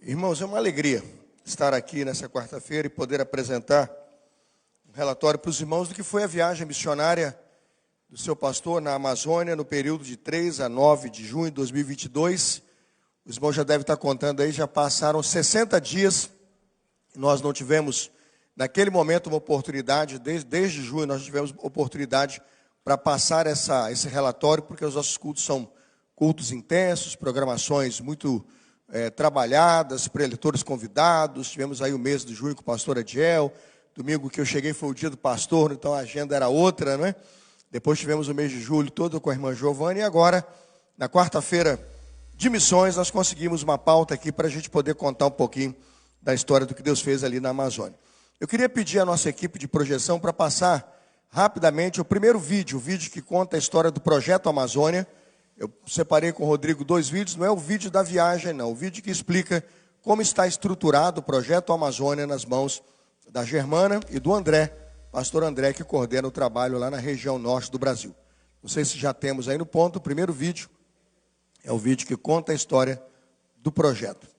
Irmãos, é uma alegria estar aqui nessa quarta-feira e poder apresentar um relatório para os irmãos do que foi a viagem missionária do seu pastor na Amazônia no período de 3 a 9 de junho de 2022. Os irmãos já devem estar contando aí, já passaram 60 dias. Nós não tivemos, naquele momento, uma oportunidade, desde junho nós tivemos oportunidade para passar esse relatório, porque os nossos cultos são cultos intensos, programações muito trabalhadas, preletores convidados. Tivemos aí o mês de junho com o pastor Adiel. Domingo que eu cheguei foi o dia do pastor, então a agenda era outra, não é? Depois tivemos o mês de julho todo com a irmã Giovana. E agora, na quarta-feira de missões, nós conseguimos uma pauta aqui para a gente poder contar um pouquinho da história do que Deus fez ali na Amazônia. Eu queria pedir à nossa equipe de projeção para passar rapidamente o primeiro vídeo, o vídeo que conta a história do Projeto Amazônia. Eu separei com o Rodrigo 2 vídeos, não é o vídeo da viagem, não. O vídeo que explica como está estruturado o Projeto Amazônia nas mãos da Germana e do André, pastor André, que coordena o trabalho lá na região norte do Brasil. Não sei se já temos aí no ponto. O primeiro vídeo é o vídeo que conta a história do projeto.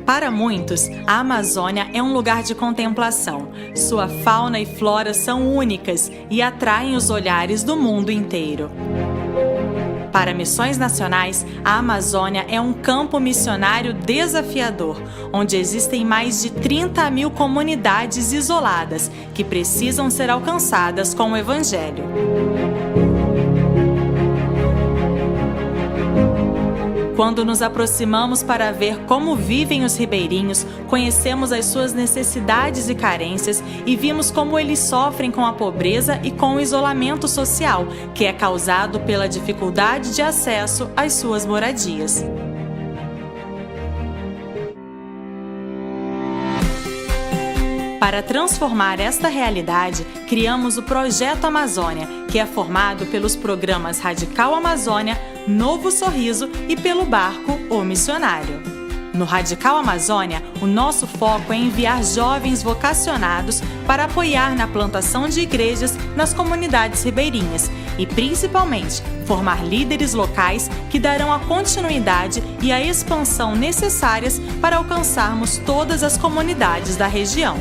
Para muitos, a Amazônia é um lugar de contemplação. Sua fauna e flora são únicas e atraem os olhares do mundo inteiro. Para missões nacionais, a Amazônia é um campo missionário desafiador, onde existem mais de 30 mil comunidades isoladas que precisam ser alcançadas com o Evangelho. Quando nos aproximamos para ver como vivem os ribeirinhos, conhecemos as suas necessidades e carências e vimos como eles sofrem com a pobreza e com o isolamento social, que é causado pela dificuldade de acesso às suas moradias. Para transformar esta realidade, criamos o Projeto Amazônia, que é formado pelos programas Radical Amazônia, Novo Sorriso e pelo barco O Missionário. No Radical Amazônia, o nosso foco é enviar jovens vocacionados para apoiar na plantação de igrejas nas comunidades ribeirinhas e, principalmente, formar líderes locais que darão a continuidade e a expansão necessárias para alcançarmos todas as comunidades da região.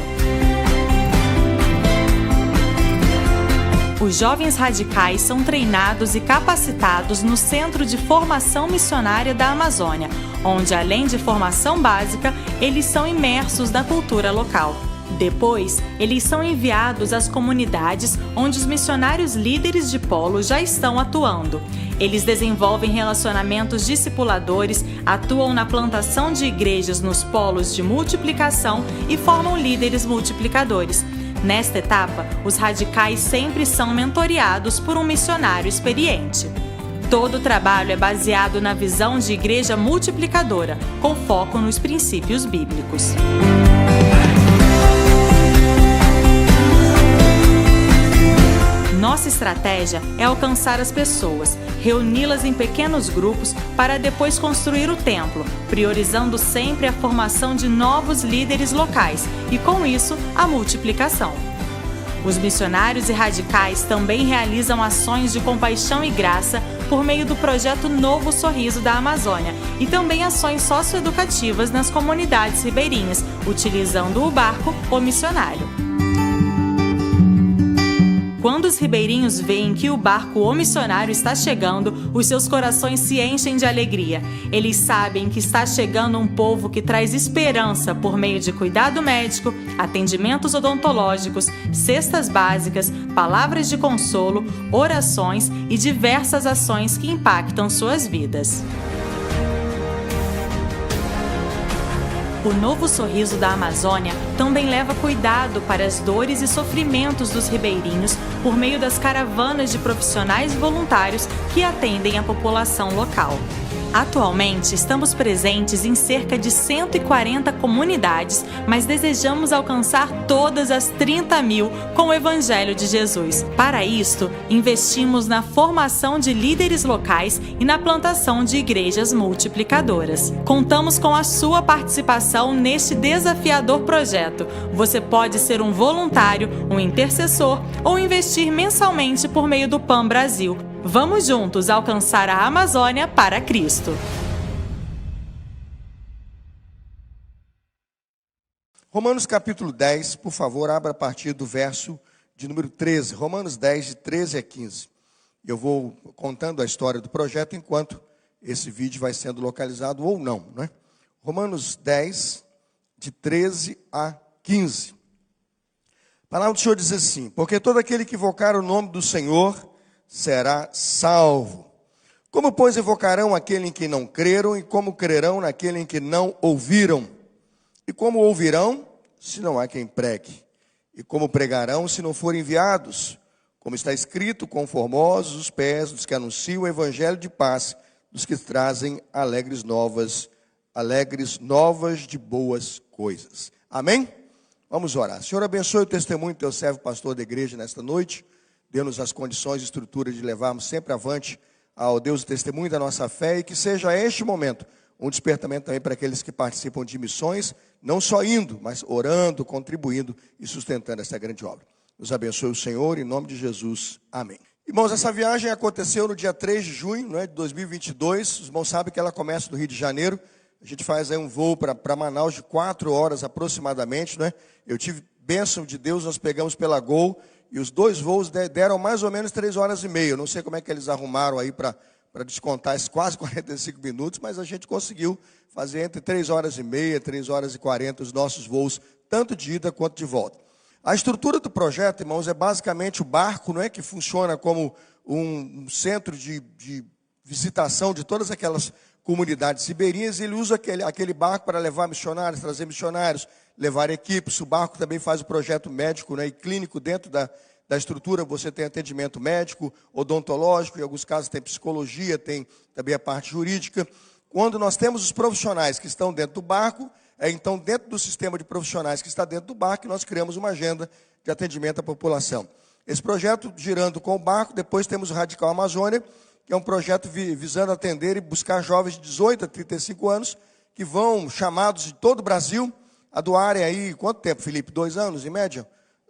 Os jovens radicais são treinados e capacitados no Centro de Formação Missionária da Amazônia, onde, além de formação básica, eles são imersos na cultura local. Depois, eles são enviados às comunidades onde os missionários líderes de polo já estão atuando. Eles desenvolvem relacionamentos discipuladores, atuam na plantação de igrejas nos polos de multiplicação e formam líderes multiplicadores. Nesta etapa, os radicais sempre são mentoreados por um missionário experiente. Todo o trabalho é baseado na visão de igreja multiplicadora, com foco nos princípios bíblicos. Nossa estratégia é alcançar as pessoas, reuni-las em pequenos grupos para depois construir o templo, priorizando sempre a formação de novos líderes locais e, com isso, a multiplicação. Os missionários e radicais também realizam ações de compaixão e graça por meio do projeto Novo Sorriso da Amazônia e também ações socioeducativas nas comunidades ribeirinhas, utilizando o barco O Missionário. Quando os ribeirinhos veem que o barco O Missionário está chegando, os seus corações se enchem de alegria. Eles sabem que está chegando um povo que traz esperança por meio de cuidado médico, atendimentos odontológicos, cestas básicas, palavras de consolo, orações e diversas ações que impactam suas vidas. O Novo Sorriso da Amazônia também leva cuidado para as dores e sofrimentos dos ribeirinhos por meio das caravanas de profissionais e voluntários que atendem a população local. Atualmente, estamos presentes em cerca de 140 comunidades, mas desejamos alcançar todas as 30 mil com o Evangelho de Jesus. Para isto, investimos na formação de líderes locais e na plantação de igrejas multiplicadoras. Contamos com a sua participação neste desafiador projeto. Você pode ser um voluntário, um intercessor ou investir mensalmente por meio do PAN Brasil. Vamos juntos alcançar a Amazônia para Cristo. Romanos capítulo 10, por favor, abra a partir do verso de número 13. Romanos 10, de 13 a 15. Eu vou contando a história do projeto enquanto esse vídeo vai sendo localizado ou não, né? Romanos 10, de 13 a 15. A palavra do Senhor diz assim: porque todo aquele que invocar o nome do Senhor será salvo. Como, pois, invocarão aquele em que não creram, e como crerão naquele em que não ouviram? E como ouvirão, se não há quem pregue? E como pregarão, se não forem enviados? Como está escrito, quão formosos os pés dos que anunciam o evangelho de paz, dos que trazem alegres novas de boas coisas. Amém? Vamos orar. Senhor, abençoe o testemunho do teu servo pastor da igreja nesta noite. Dê-nos as condições e estrutura de levarmos sempre avante ao Deus o testemunho da nossa fé, e que seja este momento um despertamento também para aqueles que participam de missões, não só indo, mas orando, contribuindo e sustentando essa grande obra. Nos abençoe o Senhor, em nome de Jesus. Amém. Irmãos, essa viagem aconteceu no dia 3 de junho, de 2022. Os irmãos sabem que ela começa do Rio de Janeiro. A gente faz aí um voo para Manaus de 4 horas aproximadamente, Eu tive bênção de Deus, nós pegamos pela Gol, e os 2 voos deram mais ou menos 3 horas e meia. Eu não sei como é que eles arrumaram aí para descontar esses quase 45 minutos, mas a gente conseguiu fazer entre 3 horas e meia, 3 horas e 40 os nossos voos, tanto de ida quanto de volta. A estrutura do projeto, irmãos, é basicamente o barco, que funciona como um centro de visitação de todas aquelas comunidades ribeirinhas. Ele usa aquele barco para levar missionários, trazer missionários, levar equipes. O barco também faz o projeto médico e clínico dentro da estrutura. Você tem atendimento médico, odontológico, em alguns casos tem psicologia, tem também a parte jurídica. Quando nós temos os profissionais que estão dentro do barco, então dentro do sistema de profissionais que está dentro do barco, nós criamos uma agenda de atendimento à população. Esse projeto girando com o barco, depois temos o Radical Amazônia, que é um projeto visando atender e buscar jovens de 18 a 35 anos, que vão chamados de todo o Brasil a doarem aí, quanto tempo, Felipe? 2 anos, em média?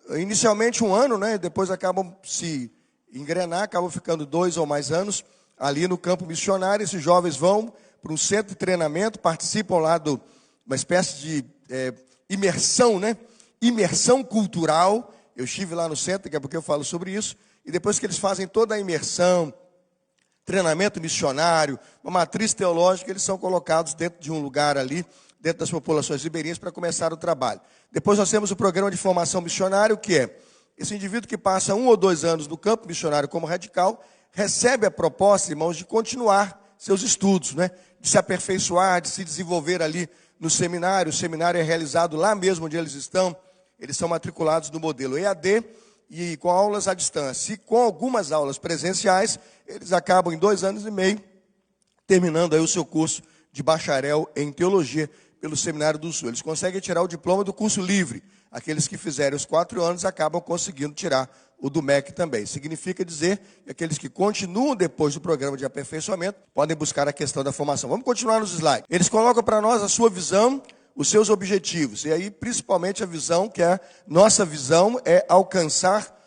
Inicialmente 1 ano, Depois acabam se engrenar, acabam ficando 2 ou mais anos ali no campo missionário. Esses jovens vão para um centro de treinamento, participam lá de uma espécie de imersão, Imersão cultural. Eu estive lá no centro, daqui a pouco eu falo sobre isso. E depois que eles fazem toda a imersão, treinamento missionário, uma matriz teológica, eles são colocados dentro de um lugar ali, dentro das populações ribeirinhas, para começar o trabalho. Depois nós temos o programa de formação missionário, que é esse indivíduo que passa 1 ou 2 anos no campo missionário como radical, recebe a proposta, irmãos, de continuar seus estudos, de se aperfeiçoar, de se desenvolver ali no seminário. O seminário é realizado lá mesmo onde eles estão. Eles são matriculados no modelo EAD e com aulas à distância. E com algumas aulas presenciais, eles acabam em 2 anos e meio, terminando aí o seu curso de bacharel em teologia pelo Seminário do Sul. Eles conseguem tirar o diploma do curso livre. Aqueles que fizerem os 4 anos acabam conseguindo tirar o do MEC também. Significa dizer que aqueles que continuam depois do programa de aperfeiçoamento podem buscar a questão da formação. Vamos continuar nos slides. Eles colocam para nós a sua visão, os seus objetivos. E aí, principalmente, a visão, que é nossa visão, é alcançar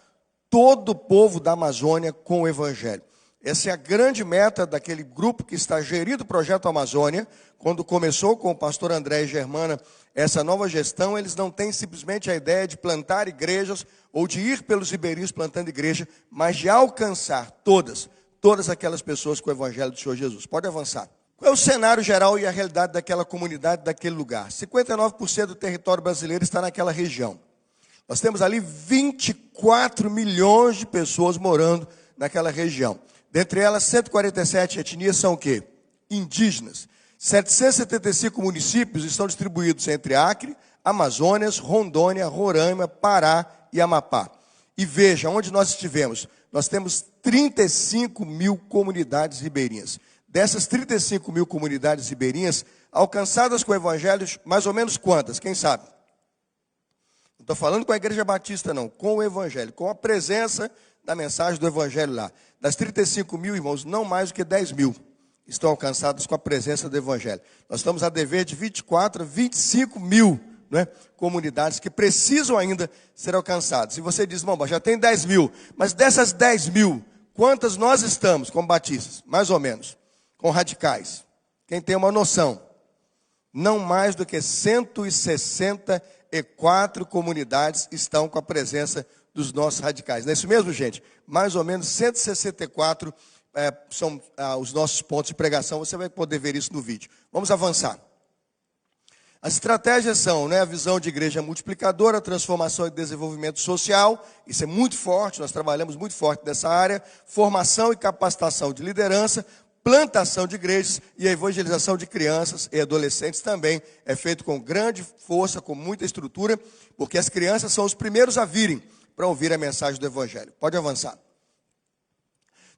todo o povo da Amazônia com o Evangelho. Essa é a grande meta daquele grupo que está gerindo o Projeto Amazônia. Quando começou com o pastor André e Germana essa nova gestão, eles não têm simplesmente a ideia de plantar igrejas ou de ir pelos ribeirinhos plantando igreja, mas de alcançar todas aquelas pessoas com o Evangelho do Senhor Jesus. Pode avançar. Qual é o cenário geral e a realidade daquela comunidade, daquele lugar? 59% do território brasileiro está naquela região. Nós temos ali 24 milhões de pessoas morando naquela região. Dentre elas, 147 etnias são o quê? Indígenas. 775 municípios estão distribuídos entre Acre, Amazonas, Rondônia, Roraima, Pará e Amapá. E veja, onde nós estivemos, nós temos 35 mil comunidades ribeirinhas. Dessas 35 mil comunidades ribeirinhas, alcançadas com o evangelho, mais ou menos quantas? Quem sabe? Não estou falando com a Igreja Batista, não. Com o evangelho, com a presença da mensagem do evangelho lá. Das 35 mil, irmãos, não mais do que 10 mil estão alcançados com a presença do evangelho. Nós estamos a dever de 24 a 25 mil, né, comunidades que precisam ainda ser alcançadas. E você diz, irmão, já tem 10 mil, mas dessas 10 mil, quantas nós estamos como batistas? Mais ou menos. Com radicais. Quem tem uma noção? Não mais do que 164 comunidades estão com a presença dos nossos radicais. Não é isso mesmo, gente? Mais ou menos 164 são os nossos pontos de pregação. Você vai poder ver isso no vídeo. Vamos avançar. As estratégias são, né, a visão de igreja multiplicadora, transformação e desenvolvimento social. Isso é muito forte, nós trabalhamos muito forte nessa área. Formação e capacitação de liderança, plantação de igrejas e a evangelização de crianças e adolescentes também é feito com grande força, com muita estrutura, porque as crianças são os primeiros a virem para ouvir a mensagem do evangelho. Pode avançar.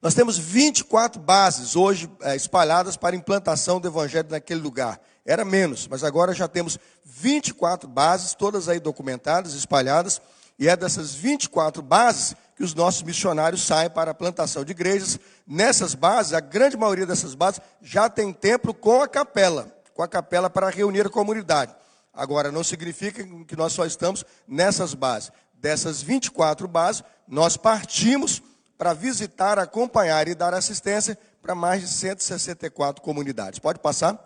Nós temos 24 bases hoje espalhadas para implantação do evangelho naquele lugar. Era menos, mas agora já temos 24 bases, todas aí documentadas, espalhadas, e é dessas 24 bases que os nossos missionários saem para a plantação de igrejas. Nessas bases, a grande maioria dessas bases já tem templo com a capela para reunir a comunidade. Agora, não significa que nós só estamos nessas bases. Dessas 24 bases, nós partimos para visitar, acompanhar e dar assistência para mais de 164 comunidades. Pode passar?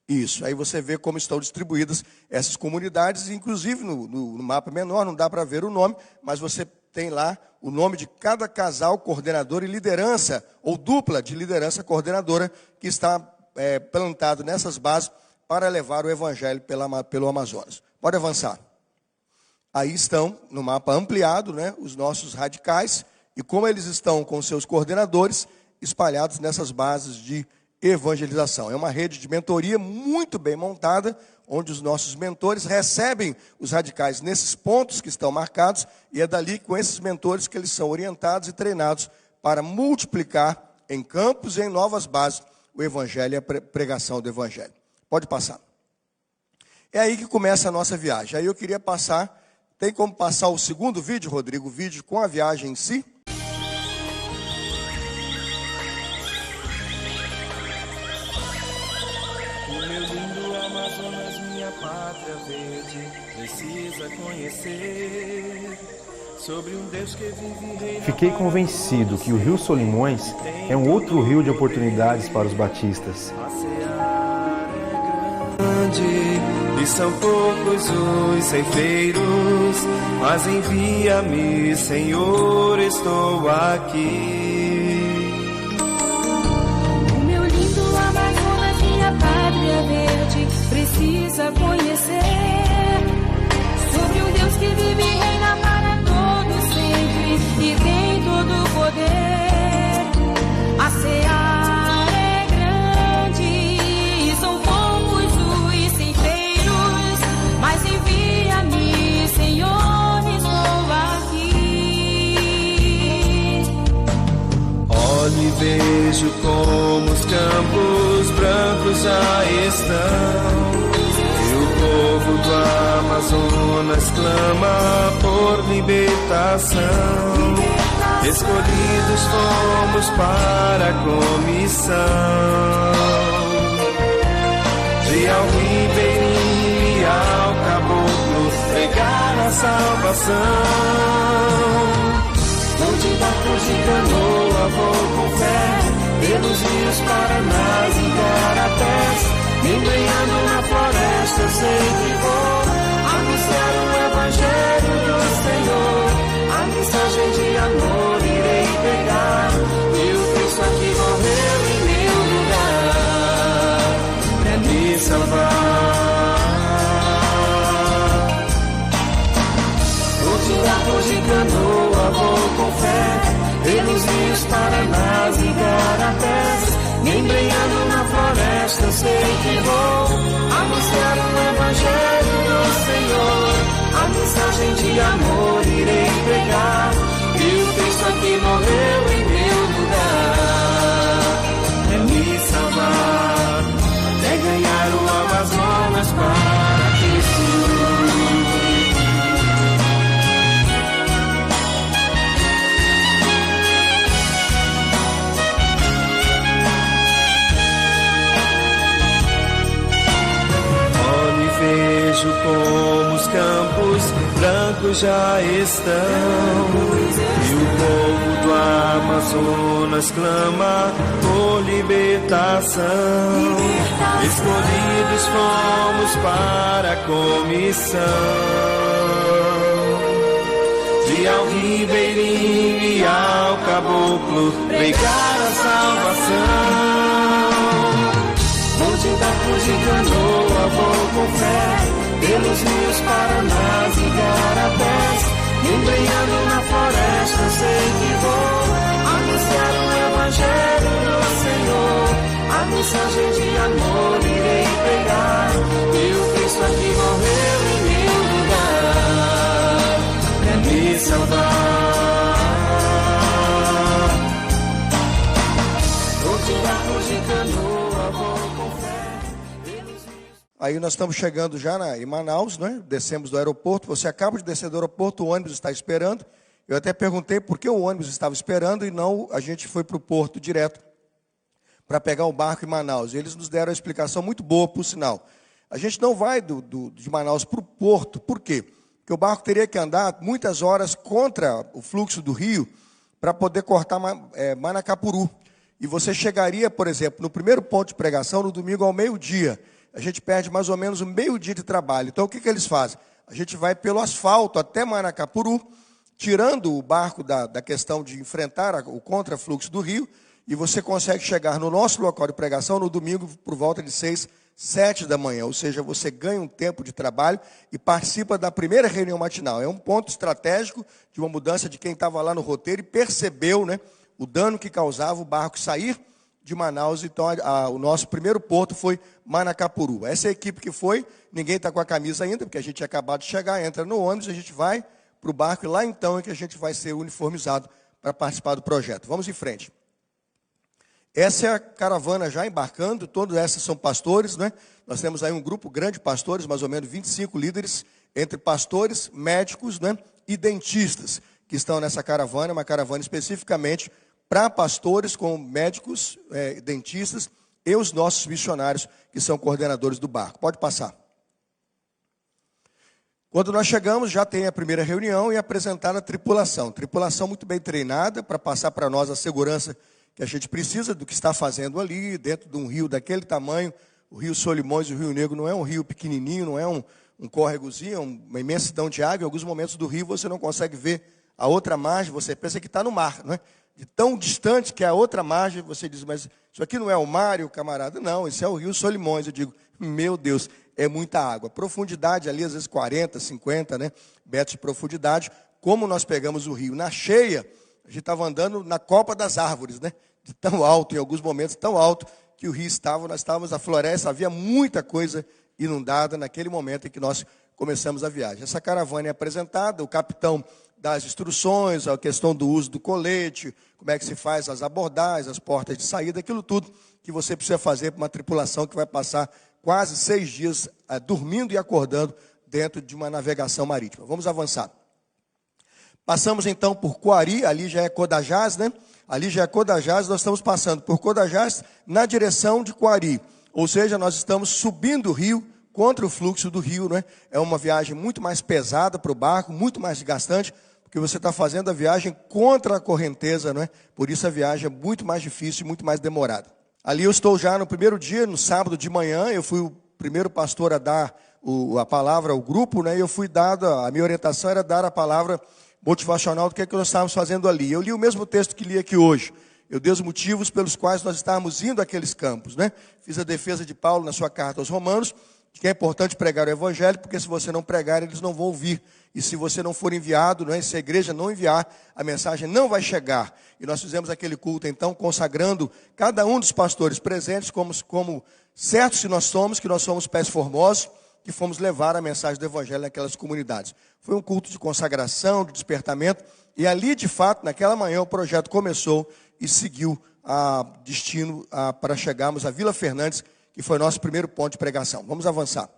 Isso, aí você vê como estão distribuídas essas comunidades, inclusive no mapa menor, não dá para ver o nome, mas você tem lá o nome de cada casal, coordenador e liderança, ou dupla de liderança coordenadora, que está plantado nessas bases para levar o evangelho pelo Amazonas. Pode avançar. Aí estão, no mapa ampliado, né, os nossos radicais, e como eles estão com seus coordenadores espalhados nessas bases de evangelização. É uma rede de mentoria muito bem montada, onde os nossos mentores recebem os radicais nesses pontos que estão marcados, e é dali, com esses mentores, que eles são orientados e treinados para multiplicar em campos e em novas bases o evangelho e a pregação do evangelho. Pode passar. É aí que começa a nossa viagem. Aí eu queria passar, tem como passar o segundo vídeo, Rodrigo, o vídeo com a viagem em si? Precisa conhecer sobre um Deus que vive e reina. Fiquei convencido que o Rio Solimões é um outro rio de oportunidades para os batistas. A seara é grande e são poucos os ceifeiros, mas envia-me, Senhor, estou aqui. O meu lindo Amazonas, minha pátria verde, precisa conhecer sobre um Deus que vive e reina para todo sempre e tem todo o poder. A seara é grande e são poucos os ceifeiros, mas envia-me, Senhor, estou aqui. Olho e vejo como os campos brancos já estão. O povo do Amazonas clama por libertação. Escolhidos fomos para a comissão de ao ribeirinho e ao caboclo pregar a salvação. Onde barcos de canoa vou com fé, pelos rios Paranás e Igarapés, embrenhando na floresta eu sempre vou anunciar o evangelho do Senhor. A mensagem de amor irei pegar, e o Cristo aqui morreu em meu lugar pra me salvar. Vou tirar de canoa, vou com fé, pelos rios Paranás e Igarapés, embrenhando na floresta sei que vou anunciar o evangelho do Senhor. A mensagem de amor irei pregar, e o Cristo aqui morreu em meu lugar. É me salvar, até ganhar o Amazonas para Cristo. Vejo como os campos brancos já estão, e o povo do Amazonas clama por libertação. Escolhidos fomos para a comissão de ao ribeirinho e ao caboclo pregar a salvação. Vou de barco de canoa, vou com fé, pelos rios Paranás e Garapés, embrenhando na floresta, sei que vou anunciar o evangelho do Senhor. A mensagem de amor irei pregar, e o Cristo aqui morreu em meu lugar, pra me salvar. Vou de barco de canoa, vou. Aí nós estamos chegando já em Manaus, né? Descemos do aeroporto. Você acaba de descer do aeroporto, o ônibus está esperando. Eu até perguntei por que o ônibus estava esperando e não a gente foi para o porto direto para pegar o barco em Manaus. E eles nos deram uma explicação muito boa, por sinal. A gente não vai de Manaus para o porto, por quê? Porque o barco teria que andar muitas horas contra o fluxo do rio para poder cortar Manacapuru. E você chegaria, por exemplo, no primeiro ponto de pregação, no domingo ao meio-dia. A gente perde mais ou menos um meio-dia de trabalho. Então, o que eles fazem? A gente vai pelo asfalto até Manacapuru, tirando o barco da questão de enfrentar o contrafluxo do rio, e você consegue chegar no nosso local de pregação no domingo por volta de 6, 7 da manhã. Ou seja, você ganha um tempo de trabalho e participa da primeira reunião matinal. É um ponto estratégico de uma mudança de quem estava lá no roteiro e percebeu, né, o dano que causava o barco sair de Manaus. Então, o nosso primeiro porto foi Manacapuru. Essa equipe que foi, ninguém está com a camisa ainda, porque a gente tinha acabado de chegar, entra no ônibus, a gente vai para o barco, e lá então é que a gente vai ser uniformizado para participar do projeto. Vamos em frente. Essa é a caravana já embarcando, todos essas são pastores, né? Nós temos aí um grupo grande de pastores, mais ou menos 25 líderes, entre pastores, médicos, né, e dentistas, que estão nessa caravana, uma caravana especificamente para pastores, com médicos, dentistas e os nossos missionários, que são coordenadores do barco. Pode passar. Quando nós chegamos, já tem a primeira reunião e apresentar a tripulação. Tripulação muito bem treinada para passar para nós a segurança que a gente precisa do que está fazendo ali, dentro de um rio daquele tamanho. O Rio Solimões e o Rio Negro não é um rio pequenininho, não é um córregozinho, uma imensidão de água. Em alguns momentos do rio você não consegue ver a outra margem, você pensa que está no mar, não é? De tão distante que é a outra margem, você diz, mas isso aqui não é o mar, e o camarada? Não, esse é o Rio Solimões. Eu digo, meu Deus, é muita água. Profundidade ali, às vezes 40, 50, né, metros de profundidade. Como nós pegamos o rio na cheia, a gente estava andando na copa das árvores, né? De tão alto, em alguns momentos tão alto, que o rio estava, nós estávamos na floresta, havia muita coisa inundada naquele momento em que nós começamos a viagem. Essa caravana é apresentada, o capitão dá as instruções, a questão do uso do colete, como é que se faz as abordagens, as portas de saída, aquilo tudo que você precisa fazer para uma tripulação que vai passar quase 6 dias dormindo e acordando dentro de uma navegação marítima. Vamos avançar. Passamos então por Coari, ali já é Codajás, né? Ali já é Codajás, nós estamos passando por Codajás na direção de Coari. Ou seja, nós estamos subindo o rio contra o fluxo do rio, né? É uma viagem muito mais pesada para o barco, muito mais desgastante, porque você está fazendo a viagem contra a correnteza, não é? Por isso a viagem é muito mais difícil e muito mais demorada. Ali eu estou já no primeiro dia, no sábado de manhã, eu fui o primeiro pastor a dar a palavra ao grupo, né? E eu fui dado, a minha orientação era dar a palavra motivacional do que nós estávamos fazendo ali. Eu li o mesmo texto que li aqui hoje. Eu dei os motivos pelos quais nós estávamos indo àqueles campos, né? Fiz a defesa de Paulo na sua carta aos Romanos, de que é importante pregar o evangelho, porque se você não pregar, eles não vão ouvir. E se você não for enviado, né, se a igreja não enviar, a mensagem não vai chegar. E nós fizemos aquele culto, então, consagrando cada um dos pastores presentes como certos que nós somos pés formosos, que fomos levar a mensagem do Evangelho naquelas comunidades. Foi um culto de consagração, de despertamento, e ali, de fato, naquela manhã, o projeto começou e seguiu a destino para chegarmos a Vila Fernandes, que foi nosso primeiro ponto de pregação. Vamos avançar.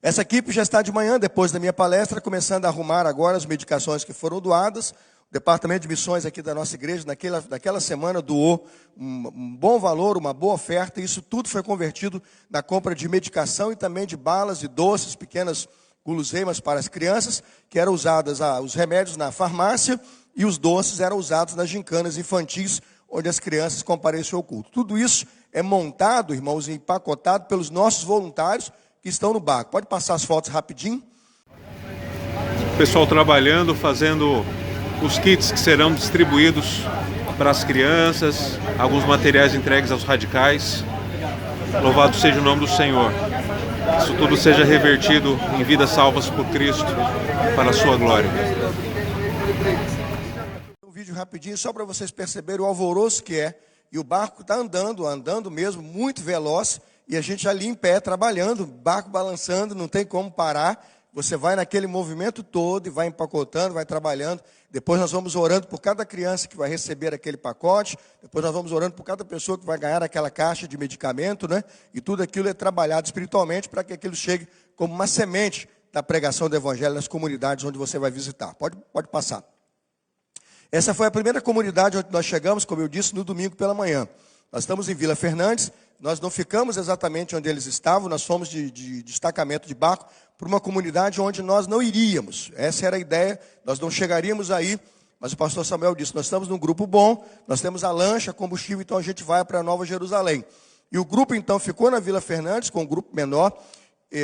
Essa equipe já está de manhã, depois da minha palestra, começando a arrumar agora as medicações que foram doadas. O departamento de missões aqui da nossa igreja, naquela semana, doou um bom valor, uma boa oferta, e isso tudo foi convertido na compra de medicação e também de balas e doces, pequenas guloseimas para as crianças, que eram usadas, os remédios na farmácia, e os doces eram usados nas gincanas infantis, onde as crianças compareciam ao culto. Tudo isso é montado, irmãos, e empacotado pelos nossos voluntários que estão no barco. Pode passar as fotos rapidinho. O pessoal trabalhando, fazendo os kits que serão distribuídos para as crianças, alguns materiais entregues aos radicais. Louvado seja o nome do Senhor. Isso tudo seja revertido em vidas salvas por Cristo, para a sua glória. Um vídeo rapidinho, só para vocês perceberem o alvoroço que é. E o barco está andando mesmo, muito veloz. E a gente ali em pé, trabalhando, barco balançando, não tem como parar. Você vai naquele movimento todo e vai empacotando, vai trabalhando. Depois nós vamos orando por cada criança que vai receber aquele pacote. Depois nós vamos orando por cada pessoa que vai ganhar aquela caixa de medicamento, né? E tudo aquilo é trabalhado espiritualmente para que aquilo chegue como uma semente da pregação do Evangelho nas comunidades onde você vai visitar. Pode passar. Essa foi a primeira comunidade onde nós chegamos, como eu disse, no domingo pela manhã. Nós estamos em Vila Fernandes. Nós não ficamos exatamente onde eles estavam, nós fomos de destacamento de barco para uma comunidade onde nós não iríamos. Essa era a ideia, nós não chegaríamos aí, mas o pastor Samuel disse, nós estamos num grupo bom, nós temos a lancha, combustível, então a gente vai para Nova Jerusalém. E o grupo então ficou na Vila Fernandes, com um grupo menor,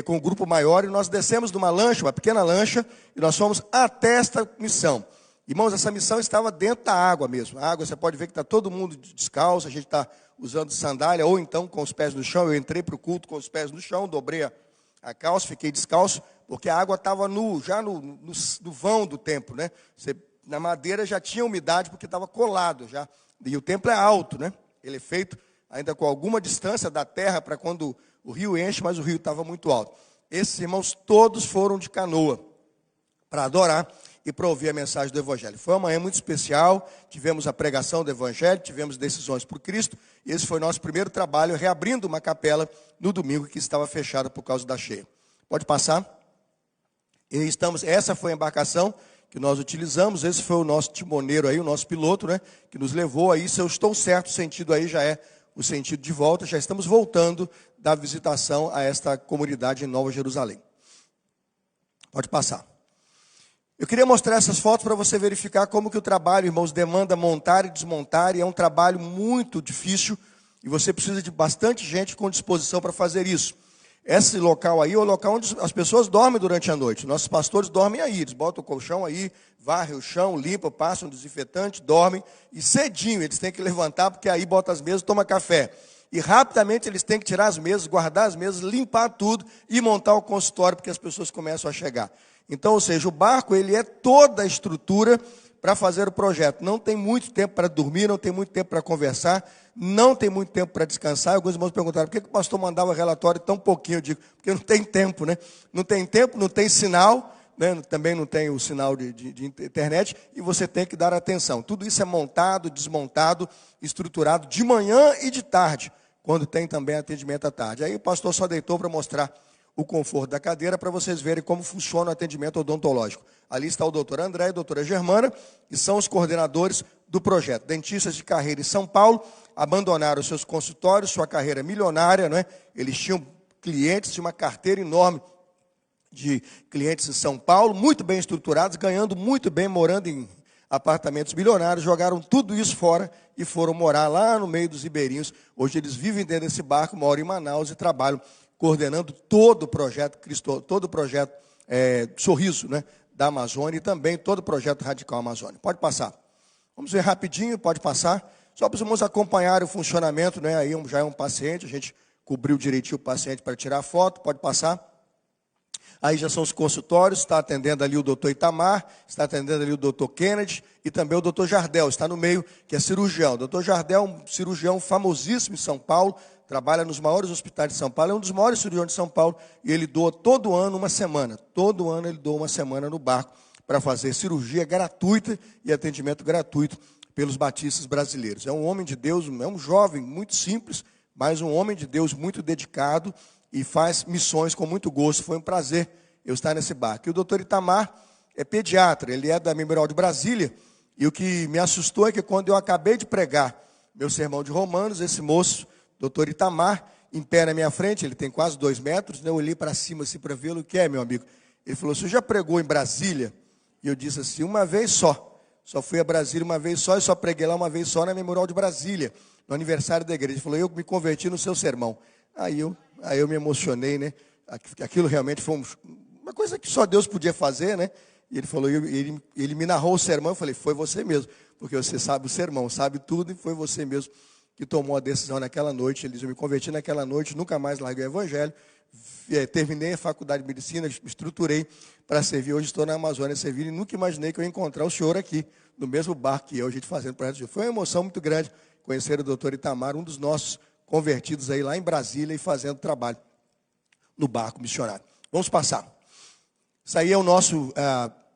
com um grupo maior, e nós descemos numa lancha, uma pequena lancha, e nós fomos até esta missão. Irmãos, essa missão estava dentro da água mesmo. A água, você pode ver que está todo mundo descalço, a gente está usando sandália, ou então com os pés no chão. Eu entrei para o culto com os pés no chão, dobrei a calça, fiquei descalço, porque a água estava já no vão do templo, né? Na madeira já tinha umidade, porque estava colado já. E o templo é alto, né? Ele é feito ainda com alguma distância da terra para quando o rio enche, mas o rio estava muito alto. Esses irmãos todos foram de canoa para adorar e para ouvir a mensagem do Evangelho. Foi uma manhã muito especial, tivemos a pregação do Evangelho, tivemos decisões por Cristo, e esse foi nosso primeiro trabalho, reabrindo uma capela no domingo que estava fechada por causa da cheia. Pode passar? Essa foi a embarcação que nós utilizamos, esse foi o nosso timoneiro aí, o nosso piloto, né, que nos levou aí, se eu estou certo, o sentido aí já é o sentido de volta, já estamos voltando da visitação a esta comunidade em Nova Jerusalém. Pode passar. Eu queria mostrar essas fotos para você verificar como que o trabalho, irmãos, demanda montar e desmontar, e é um trabalho muito difícil, e você precisa de bastante gente com disposição para fazer isso. Esse local aí é o local onde as pessoas dormem durante a noite. Nossos pastores dormem aí, eles botam o colchão aí, varrem o chão, limpam, passam um desinfetante, dormem, e cedinho eles têm que levantar, porque aí botam as mesas e tomam café. E rapidamente eles têm que tirar as mesas, guardar as mesas, limpar tudo e montar o consultório, porque as pessoas começam a chegar. Então, ou seja, o barco ele é toda a estrutura para fazer o projeto. Não tem muito tempo para dormir, não tem muito tempo para conversar, não tem muito tempo para descansar. Alguns irmãos perguntaram, por que o pastor mandava relatório tão pouquinho? Eu digo, porque não tem tempo, né? Não tem tempo, não tem sinal, né? Também não tem o sinal de internet, e você tem que dar atenção. Tudo isso é montado, desmontado, estruturado de manhã e de tarde, quando tem também atendimento à tarde. Aí o pastor só deitou para mostrar o conforto da cadeira para vocês verem como funciona o atendimento odontológico. Ali está o doutor André e a doutora Germana, que são os coordenadores do projeto. Dentistas de carreira em São Paulo, abandonaram seus consultórios, sua carreira milionária, não é? Eles tinham clientes, tinham uma carteira enorme de clientes em São Paulo, muito bem estruturados, ganhando muito bem, morando em apartamentos milionários, jogaram tudo isso fora e foram morar lá no meio dos ribeirinhos. Hoje eles vivem dentro desse barco, moram em Manaus e trabalham coordenando todo o projeto Sorriso, né, da Amazônia, e também todo o projeto Radical Amazônia. Pode passar. Vamos ver rapidinho, pode passar. Só para os irmãos acompanharem o funcionamento, né, aí já é um paciente, a gente cobriu direitinho o paciente para tirar a foto, pode passar. Aí já são os consultórios, está atendendo ali o doutor Itamar, está atendendo ali o doutor Kennedy e também o doutor Jardel, está no meio, que é cirurgião. O doutor Jardel é um cirurgião famosíssimo em São Paulo, trabalha nos maiores hospitais de São Paulo, é um dos maiores cirurgiões de São Paulo, e ele doa todo ano uma semana. Todo ano ele doa uma semana no barco para fazer cirurgia gratuita e atendimento gratuito pelos batistas brasileiros. É um homem de Deus, é um jovem muito simples, mas um homem de Deus muito dedicado e faz missões com muito gosto. Foi um prazer eu estar nesse barco. E o doutor Itamar é pediatra, ele é da Memorial de Brasília, e o que me assustou é que quando eu acabei de pregar meu sermão de Romanos, esse moço, doutor Itamar, em pé na minha frente, ele tem quase 2 metros, né? Eu olhei para cima assim para vê-lo, o que é, meu amigo? Ele falou, você já pregou em Brasília? E eu disse assim, uma vez só fui a Brasília uma vez só, e só preguei lá uma vez só na Memorial de Brasília, no aniversário da igreja. Ele falou, eu me converti no seu sermão. Aí eu me emocionei, né? Aquilo realmente foi uma coisa que só Deus podia fazer, né? E ele falou, ele me narrou o sermão, eu falei, foi você mesmo, porque você sabe o sermão, sabe tudo, e foi você mesmo que tomou a decisão naquela noite. Ele disse, eu me converti naquela noite, nunca mais larguei o evangelho, terminei a faculdade de medicina, me estruturei para servir, hoje estou na Amazônia servindo, e nunca imaginei que eu ia encontrar o senhor aqui, no mesmo barco que eu, a gente fazendo o projeto. Foi uma emoção muito grande conhecer o doutor Itamar, um dos nossos convertidos aí lá em Brasília e fazendo trabalho no barco missionário. Vamos passar. Isso aí é o nosso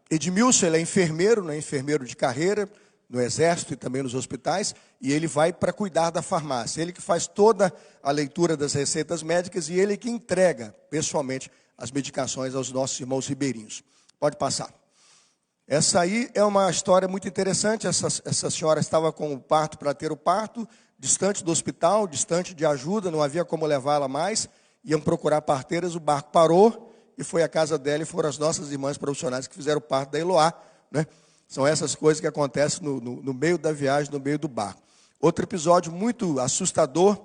Edmilson, ele é enfermeiro, né, enfermeiro de carreira, no exército e também nos hospitais, e ele vai para cuidar da farmácia. Ele que faz toda a leitura das receitas médicas e ele que entrega pessoalmente as medicações aos nossos irmãos ribeirinhos. Pode passar. Essa aí é uma história muito interessante. Essa senhora estava com o parto para ter o parto, distante do hospital, distante de ajuda, não havia como levá-la mais, iam procurar parteiras, o barco parou, e foi à casa dela, e foram as nossas irmãs profissionais que fizeram parte da Eloá, né? São essas coisas que acontecem no meio da viagem, no meio do barco. Outro episódio muito assustador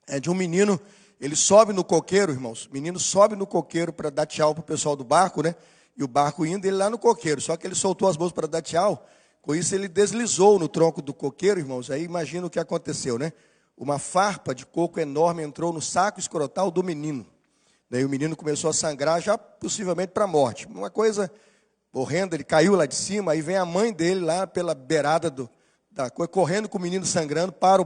é de um menino, ele sobe no coqueiro, irmãos, o menino sobe no coqueiro para dar tchau para o pessoal do barco, né? E o barco indo, ele lá no coqueiro, só que ele soltou as mãos para dar tchau, com isso ele deslizou no tronco do coqueiro, irmãos, aí imagina o que aconteceu, né? Uma farpa de coco enorme entrou no saco escrotal do menino. Daí o menino começou a sangrar, já possivelmente para a morte. Uma coisa horrenda, ele caiu lá de cima, aí vem a mãe dele lá pela beirada da coisa, correndo com o menino sangrando, para o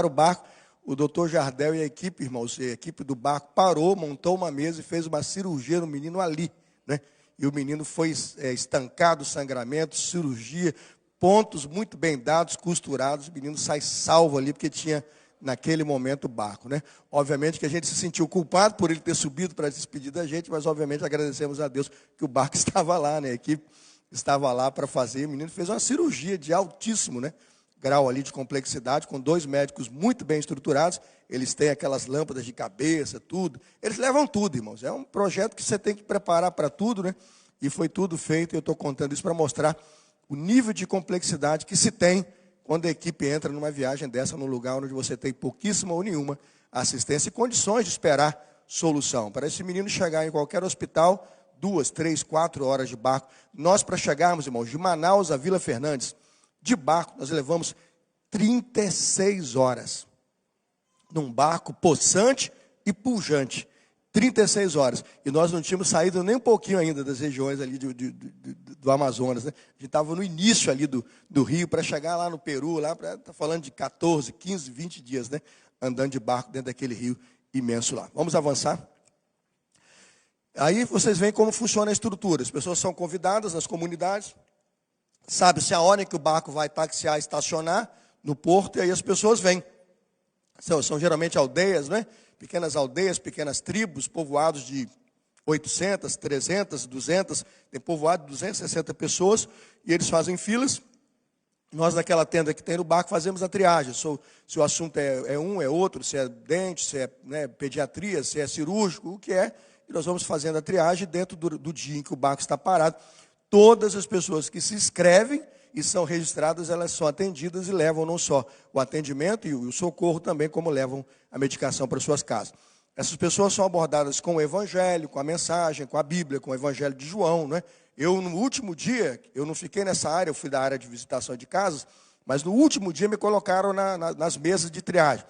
barco. O doutor Jardel e a equipe, irmãos, a equipe do barco parou, montou uma mesa e fez uma cirurgia no menino ali, né? E o menino foi estancado, sangramento, cirurgia, pontos muito bem dados, costurados, o menino sai salvo ali, porque tinha naquele momento o barco, né? Obviamente que a gente se sentiu culpado por ele ter subido para despedir da gente, mas obviamente agradecemos a Deus que o barco estava lá, né? A equipe estava lá para fazer. O menino fez uma cirurgia de altíssimo, né, grau ali de complexidade, com 2 médicos muito bem estruturados. Eles têm aquelas lâmpadas de cabeça, tudo. Eles levam tudo, irmãos. É um projeto que você tem que preparar para tudo, né? E foi tudo feito, e eu estou contando isso para mostrar o nível de complexidade que se tem quando a equipe entra numa viagem dessa, num lugar onde você tem pouquíssima ou nenhuma assistência e condições de esperar solução. Para esse menino chegar em qualquer hospital, 2, 3, 4 horas de barco. Nós, para chegarmos, irmãos, de Manaus a Vila Fernandes, de barco, nós levamos 36 horas. Num barco possante e pujante. 36 horas. E nós não tínhamos saído nem um pouquinho ainda das regiões ali do Amazonas, né? A gente estava no início ali do rio, para chegar lá no Peru, lá está falando de 14, 15, 20 dias, né? Andando de barco dentro daquele rio imenso lá. Vamos avançar? Aí vocês veem como funciona a estrutura. As pessoas são convidadas nas comunidades, sabe-se a hora em que o barco vai taxiar, estacionar no porto, e aí as pessoas vêm. São geralmente aldeias, né? Pequenas aldeias, pequenas tribos, povoados de 800, 300, 200, tem povoado de 260 pessoas, e eles fazem filas. Nós, naquela tenda que tem no barco, fazemos a triagem. Se o assunto é um, é outro, se é dente, se é, né, pediatria, se é cirúrgico, o que é, e nós vamos fazendo a triagem dentro do dia em que o barco está parado. Todas as pessoas que se inscrevem e são registradas, elas são atendidas e levam não só o atendimento e o socorro também, como levam a medicação para suas casas. Essas pessoas são abordadas com o evangelho, com a mensagem, com a Bíblia, com o evangelho de João, né? Eu, no último dia, eu não fiquei nessa área, eu fui da área de visitação de casas, mas no último dia me colocaram nas mesas de triagem.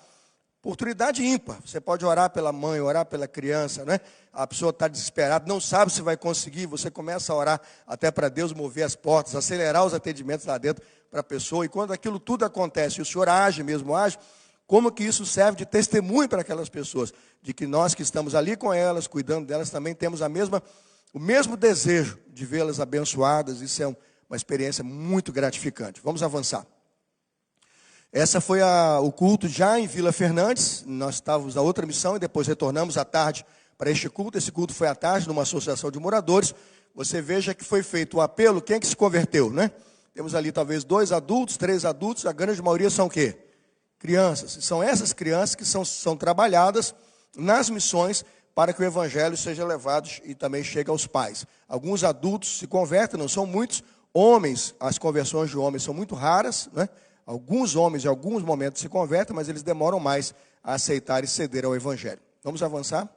Oportunidade ímpar. Você pode orar pela mãe, orar pela criança, né? A pessoa está desesperada, não sabe se vai conseguir, você começa a orar até para Deus mover as portas, acelerar os atendimentos lá dentro para a pessoa, e quando aquilo tudo acontece, e o Senhor age mesmo, age, como que isso serve de testemunho para aquelas pessoas, de que nós que estamos ali com elas, cuidando delas, também temos o mesmo desejo de vê-las abençoadas. Isso é uma experiência muito gratificante. Vamos avançar. Essa foi o culto já em Vila Fernandes. Nós estávamos na outra missão e depois retornamos à tarde para este culto. Esse culto foi à tarde numa associação de moradores. Você veja que foi feito o apelo. Quem é que se converteu, né? Temos ali talvez 2 adultos, 3 adultos. A grande maioria são o quê? Crianças. São essas crianças que são trabalhadas nas missões para que o evangelho seja levado e também chegue aos pais. Alguns adultos se convertem, não são muitos. Homens, as conversões de homens são muito raras, né? Alguns homens em alguns momentos se convertem, mas eles demoram mais a aceitar e ceder ao evangelho. Vamos avançar?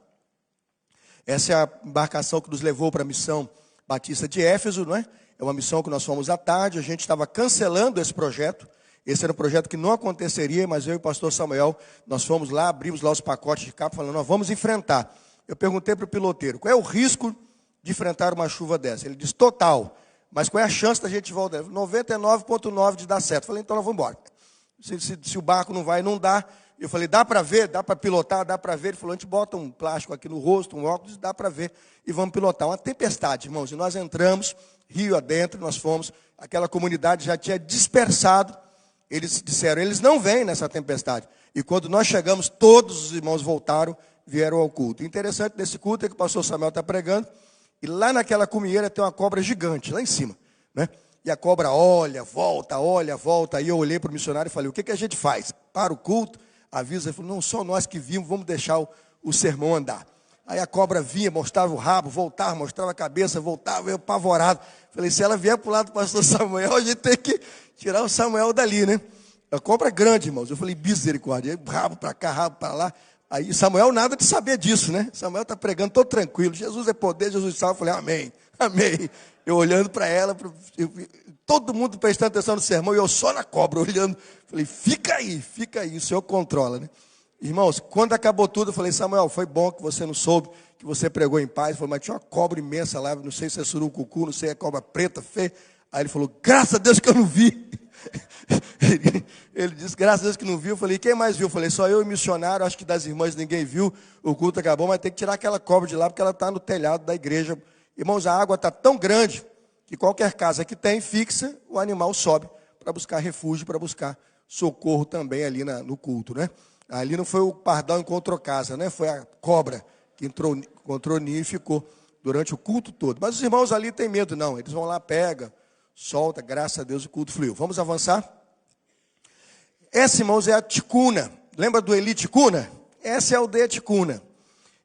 Essa é a embarcação que nos levou para a missão batista de Éfeso, não é? É uma missão que nós fomos à tarde. A gente estava cancelando esse projeto. Esse era um projeto que não aconteceria, mas eu e o pastor Samuel, nós fomos lá, abrimos lá os pacotes de capa, falando, nós vamos enfrentar. Eu perguntei para o piloteiro, qual é o risco de enfrentar uma chuva dessa? Ele disse, total. Mas qual é a chance da gente voltar? 99,9 de dar certo. Eu falei, então nós vamos embora. Se o barco não vai, não dá. Eu falei, dá para ver, dá para pilotar, dá para ver. Ele falou, a gente bota um plástico aqui no rosto, um óculos, dá para ver e vamos pilotar. Uma tempestade, irmãos. E nós entramos, rio adentro, nós fomos. Aquela comunidade já tinha dispersado. Eles disseram, eles não vêm nessa tempestade. E quando nós chegamos, todos os irmãos voltaram, vieram ao culto. O interessante desse culto é que o pastor Samuel está pregando, e lá naquela cumieira tem uma cobra gigante, lá em cima, né? E a cobra olha, volta. Aí eu olhei para o missionário e falei, o que a gente faz? Para o culto, avisa, ele falou, não só nós que vimos, vamos deixar o sermão andar. Aí a cobra vinha, mostrava o rabo, voltava, mostrava a cabeça, voltava, eu apavorado. Falei, se ela vier para o lado do pastor Samuel, a gente tem que tirar o Samuel dali, né? A cobra é grande, irmãos. Eu falei, misericórdia. Aí, rabo para cá, rabo para lá. Aí Samuel nada de saber disso, né? Samuel está pregando todo tranquilo. Jesus é poder, Jesus salva. Eu falei, amém, amém. Eu olhando para ela, todo mundo prestando atenção no sermão, e eu só na cobra, olhando. Falei, fica aí, o Senhor controla, né? Irmãos, quando acabou tudo, eu falei, Samuel, foi bom que você não soube, que você pregou em paz. Ele falou, mas tinha uma cobra imensa lá, não sei se é surucucu, não sei, é cobra preta, feia. Aí ele falou, graças a Deus que eu não vi. Ele disse, graças a Deus que não viu. Eu falei, quem mais viu? Eu falei, só eu e o missionário, acho que das irmãs ninguém viu. O culto acabou, mas tem que tirar aquela cobra de lá, porque ela está no telhado da igreja. Irmãos, a água está tão grande, que qualquer casa que tem, fixa, o animal sobe para buscar refúgio, para buscar socorro também ali no culto, né? Ali não foi o pardal encontrou casa, né? Foi a cobra que encontrou ninho e ficou durante o culto todo. Mas os irmãos ali têm medo, não. Eles vão lá, pega, solta, graças a Deus o culto fluiu. Vamos avançar? Essa, irmãos, é a Ticuna. Lembra do Eli Ticuna? Essa é a aldeia Ticuna.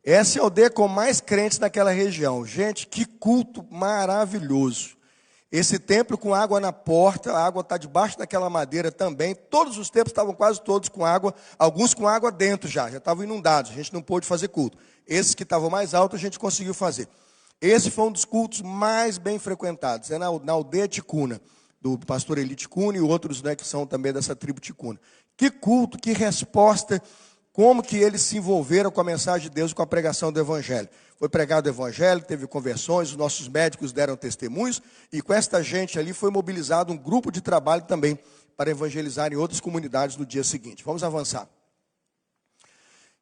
Essa é a aldeia com mais crentes naquela região. Gente, que culto maravilhoso. Esse templo com água na porta, a água está debaixo daquela madeira também. Todos os templos estavam quase todos com água, alguns com água dentro já estavam inundados. A gente não pôde fazer culto. Esses que estavam mais altos, a gente conseguiu fazer. Esse foi um dos cultos mais bem frequentados. É na aldeia Ticuna, do pastor Eli Ticuna e outros, né, que são também dessa tribo Ticuna. Que culto, que resposta, como que eles se envolveram com a mensagem de Deus, com a pregação do Evangelho. Foi pregado o Evangelho, teve conversões, os nossos médicos deram testemunhos, e com esta gente ali foi mobilizado um grupo de trabalho também para evangelizar em outras comunidades no dia seguinte. Vamos avançar.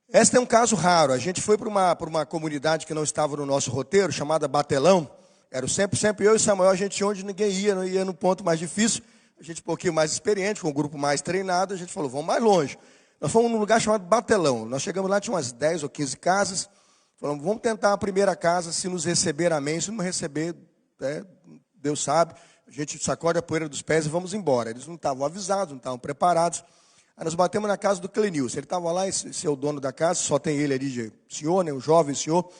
Este é um caso raro. A gente foi para uma comunidade que não estava no nosso roteiro, chamada Batelão. Era sempre eu e Samuel, a gente ia onde ninguém ia, não ia no ponto mais difícil. A gente um pouquinho mais experiente, com um grupo mais treinado, a gente falou, vamos mais longe. Nós fomos num lugar chamado Batelão. Nós chegamos lá, tinha umas 10 ou 15 casas. Falamos, vamos tentar a primeira casa, se nos receber, amém. Se não receber, Deus sabe. A gente sacode a poeira dos pés e vamos embora. Eles não estavam avisados, não estavam preparados. Aí nós batemos na casa do Clenilson. Ele estava lá, esse é o dono da casa, só tem ele ali de senhor, né, um jovem senhor.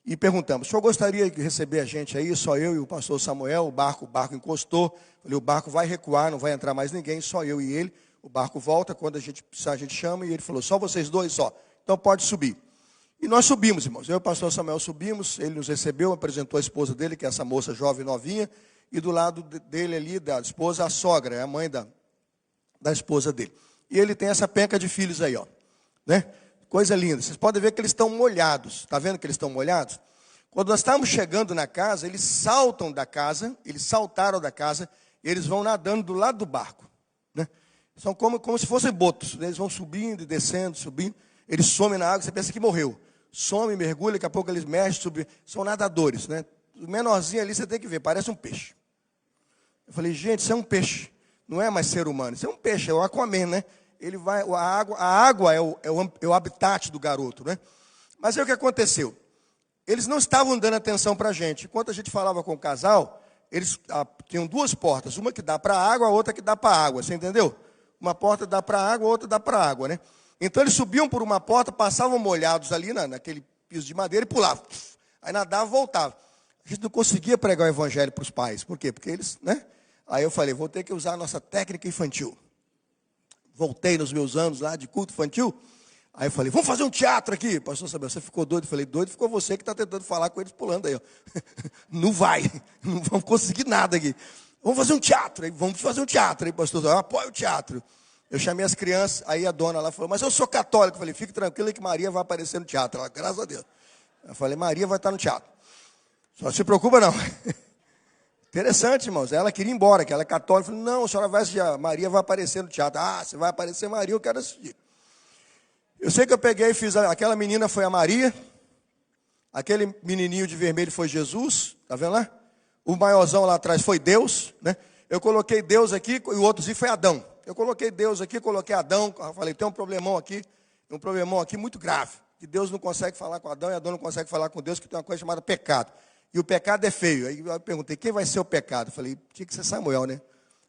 E perguntamos, o senhor gostaria de receber a gente aí? Só eu e o pastor Samuel, o barco encostou. Falei, o barco vai recuar, não vai entrar mais ninguém, só eu e ele. O barco volta, quando a gente precisar, a gente chama. E ele falou, só vocês dois, só. Então pode subir. E nós subimos, irmãos. Eu e o pastor Samuel subimos, ele nos recebeu, apresentou a esposa dele, que é essa moça jovem novinha, e do lado dele ali, da esposa, a sogra, é a mãe da esposa dele. E ele tem essa penca de filhos aí, ó, né? Coisa linda. Vocês podem ver que eles estão molhados. Está vendo que eles estão molhados? Quando nós estávamos chegando na casa, eles saltaram da casa, e eles vão nadando do lado do barco, né? São como se fossem botos. Eles vão subindo e descendo, subindo. Eles somem na água, você pensa que morreu. Some, mergulha, daqui a pouco eles mexem, subem. São nadadores, né? O menorzinho ali você tem que ver, parece um peixe. Eu falei, gente, isso é um peixe. Não é mais ser humano, isso é um peixe, é o Aquaman, né? Ele vai, a água é o habitat do garoto, né? Mas aí o que aconteceu? Eles não estavam dando atenção para a gente. Enquanto a gente falava com o casal, eles tinham duas portas. Uma que dá para a água, a outra que dá para a água. Você entendeu? Uma porta dá para a água, a outra dá para a água, né? Então eles subiam por uma porta, passavam molhados ali naquele piso de madeira e pulavam. Aí nadavam e voltavam. A gente não conseguia pregar o evangelho para os pais. Por quê? Porque eles, né? Aí eu falei, vou ter que usar a nossa técnica infantil. Voltei nos meus anos lá de culto infantil. Aí eu falei, vamos fazer um teatro aqui. Pastor Samuel, você ficou doido? Eu falei, doido ficou você que está tentando falar com eles pulando aí. Ó. Não vai, não vamos conseguir nada aqui. Vamos fazer um teatro. Aí, vamos fazer um teatro. Aí, pastor, eu apoio o teatro. Eu chamei as crianças, aí a dona lá falou, mas eu sou católico. Eu falei, fique tranquilo que Maria vai aparecer no teatro. Ela, graças a Deus. Eu falei, Maria vai estar no teatro. Só se preocupa não. Interessante, irmãos. Ela queria ir embora, que ela é católica. Eu falei, não, a senhora vai assistir, Maria vai aparecer no teatro. Ah, você vai aparecer Maria, eu quero assistir. Eu sei que eu peguei e fiz, aquela menina foi a Maria, aquele menininho de vermelho foi Jesus, tá vendo lá? O maiorzão lá atrás foi Deus, né? Eu coloquei Deus aqui e o outrozinho foi Adão. Eu coloquei Deus aqui, coloquei Adão, eu falei, tem um problemão aqui muito grave, que Deus não consegue falar com Adão e Adão não consegue falar com Deus, que tem uma coisa chamada pecado. E o pecado é feio. Aí eu perguntei, quem vai ser o pecado? Eu falei, tinha que ser Samuel, né?